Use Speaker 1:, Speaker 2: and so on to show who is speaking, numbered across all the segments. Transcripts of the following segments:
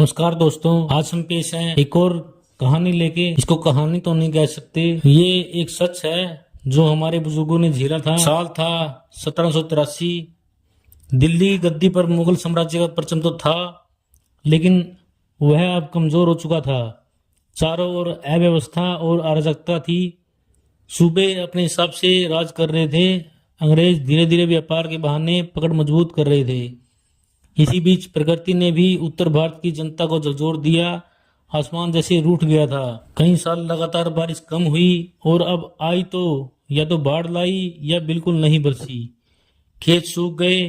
Speaker 1: नमस्कार दोस्तों, आज हम पेश हैं एक और कहानी लेके। इसको कहानी तो नहीं कह सकते, ये एक सच है जो हमारे बुजुर्गों ने झेला था। साल था 1783। दिल्ली गद्दी पर मुगल साम्राज्य का परचम तो था, लेकिन वह अब कमजोर हो चुका था। चारों ओर अव्यवस्था और अराजकता थी। सूबे अपने हिसाब से राज कर रहे थे। अंग्रेज धीरे धीरे व्यापार के बहाने पकड़ मजबूत कर रहे थे। इसी बीच प्रकृति ने भी उत्तर भारत की जनता को झकझोर दिया। आसमान जैसे रूठ गया था। कई साल लगातार बारिश कम हुई और अब आई तो या तो बाढ़ लाई या बिल्कुल नहीं बरसी। खेत सूख गए,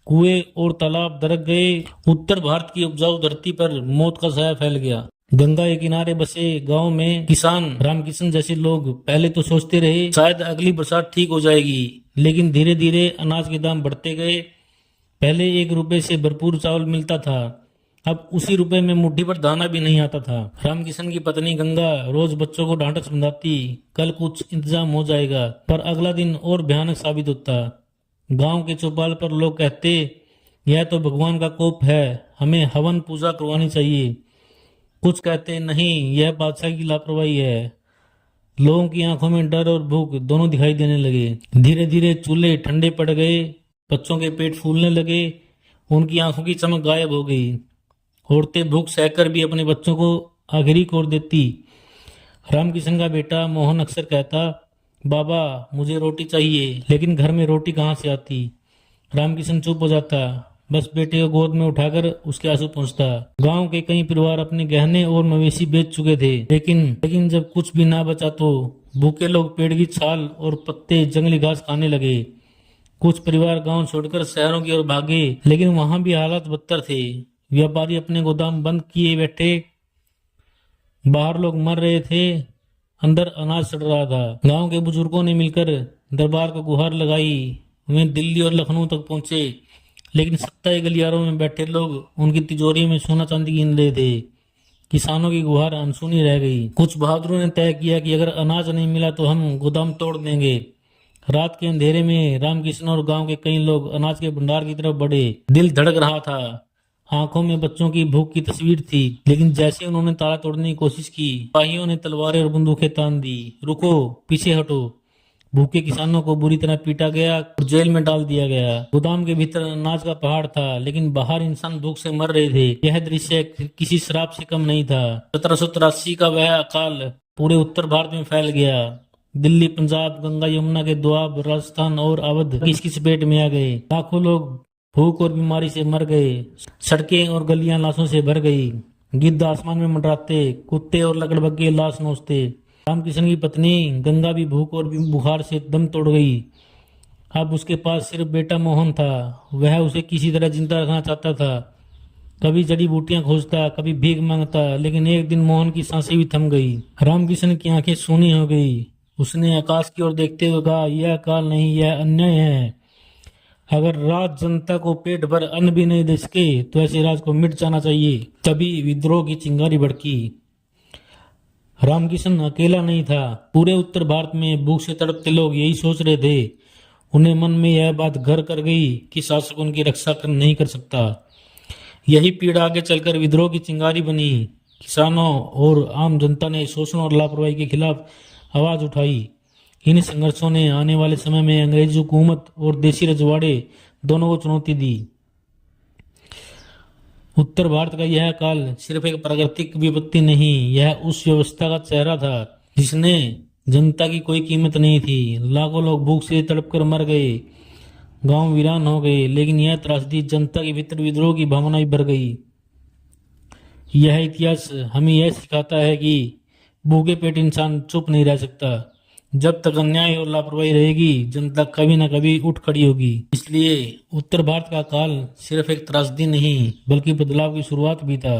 Speaker 1: कुएं और तालाब दरक गए। उत्तर भारत की उपजाऊ धरती पर मौत का साया फैल गया। गंगा के किनारे बसे गांव में किसान रामकिशन जैसे लोग पहले तो सोचते रहे शायद अगली बरसात ठीक हो जाएगी, लेकिन धीरे धीरे अनाज के दाम बढ़ते गए। पहले 1 रुपए से भरपूर चावल मिलता था, अब उसी रुपए में मुट्ठी पर दाना भी नहीं आता था। रामकिशन की पत्नी गंगा रोज बच्चों को डांट समझाती, कल कुछ इंतजाम हो जाएगा, पर अगला दिन और भयानक साबित होता। गांव के चौपाल पर लोग कहते, यह तो भगवान का कोप है, हमें हवन पूजा करवानी चाहिए। कुछ कहते, नहीं, यह बादशाह की लापरवाही है। लोगों की आंखों में डर और भूख दोनों दिखाई देने लगे। धीरे धीरे चूल्हे ठंडे पड़ गए, बच्चों के पेट फूलने लगे, उनकी आंखों की चमक गायब हो गई। औरतें भूख सहकर भी अपने बच्चों को आखिरी कोर देती। रामकिशन का बेटा मोहन अक्सर कहता, बाबा मुझे रोटी चाहिए, लेकिन घर में रोटी कहाँ से आती। रामकिशन चुप हो जाता, बस बेटे को गोद में उठाकर उसके आंसू पहुंचता। गांव के कई परिवार अपने गहने और मवेशी बेच चुके थे, लेकिन जब कुछ भी ना बचा तो भूखे लोग पेड़ की छाल और पत्ते, जंगली घास खाने लगे। कुछ परिवार गांव छोड़कर शहरों की ओर भागे, लेकिन वहां भी हालात बदतर थे। व्यापारी अपने गोदाम बंद किए बैठे, बाहर लोग मर रहे थे, अंदर अनाज सड़ रहा था। गांव के बुजुर्गों ने मिलकर दरबार को गुहार लगाई। वे दिल्ली और लखनऊ तक पहुंचे, लेकिन सत्ता के गलियारों में बैठे लोग उनकी तिजोरी में सोना चांदी गिन रहे थे। किसानों की गुहार अनसुनी रह गई। कुछ बहादुरों ने तय किया कि अगर अनाज नहीं मिला तो हम गोदाम तोड़ देंगे। रात के अंधेरे में रामकिशन और गांव के कई लोग अनाज के भंडार की तरफ बढ़े। दिल धड़क रहा था, आंखों में बच्चों की भूख की तस्वीर थी, लेकिन जैसे उन्होंने ताला तोड़ने की कोशिश की, सिपाहियों ने तलवारें और बंदूकें तान दी। रुको, पीछे हटो। भूखे किसानों को बुरी तरह पीटा गया और जेल में डाल दिया गया। गोदाम के भीतर अनाज का पहाड़ था, लेकिन बाहर इंसान भूख से मर रहे थे। यह दृश्य किसी श्राप से कम नहीं था। 1783 का वह अकाल पूरे उत्तर भारत में फैल गया। दिल्ली, पंजाब, गंगा यमुना के दोआब, राजस्थान और अवध इसकी चपेट में आ गए। लाखों लोग भूख और बीमारी से मर गए। सड़कें और गलियां लाशों से भर गई। गिद्ध आसमान में मंडराते, कुत्ते और लकड़बग्गे लाश नोचते। रामकिशन की पत्नी गंगा भी भूख और बुखार से दम तोड़ गई। अब उसके पास सिर्फ बेटा मोहन था। वह उसे किसी तरह जिंदा रखना चाहता था। कभी जड़ी बूटियां खोजता, कभी भीख मांगता, लेकिन एक दिन मोहन की सांसें भी थम गई। रामकिशन की आंखें सूनी हो गई। उसने आकाश की ओर देखते हुए कहा, यह अकाल नहीं, यह अन्याय है। अगर राज जनता को पेट भर अन्न भी नहीं दे सके तो ऐसे राज को मिट जाना चाहिए। तभी विद्रोह की चिंगारी भड़की। रामकिशन अकेला नहीं था। पूरे उत्तर भारत में भूख से तड़पते लोग यही सोच रहे थे। उन्हें मन में यह बात घर कर गई कि शासक उनकी रक्षा नहीं कर सकता। यही पीड़ा आगे चलकर विद्रोह की चिंगारी बनी। किसानों और आम जनता ने शोषण और लापरवाही के खिलाफ आवाज उठाई। इन संघर्षों ने आने वाले समय में अंग्रेजी हुकूमत और देसी रजवाड़े दोनों को चुनौती दी। उत्तर भारत का यह काल सिर्फ एक प्राकृतिक विपत्ति नहीं, यह उस व्यवस्था का चेहरा था जिसने जनता की कोई कीमत नहीं थी। लाखों लोग भूख से तड़पकर मर गए, गांव वीरान हो गए, लेकिन यह त्रासदी जनता के भीतर विद्रोह की भावना भी भर गई। यह इतिहास हमें यह सिखाता है कि भूखे पेट इंसान चुप नहीं रह सकता। जब तक अन्याय और लापरवाही रहेगी, जनता कभी न कभी उठ खड़ी होगी। इसलिए उत्तर भारत का काल सिर्फ एक त्रासदी नहीं, बल्कि बदलाव की शुरुआत भी था।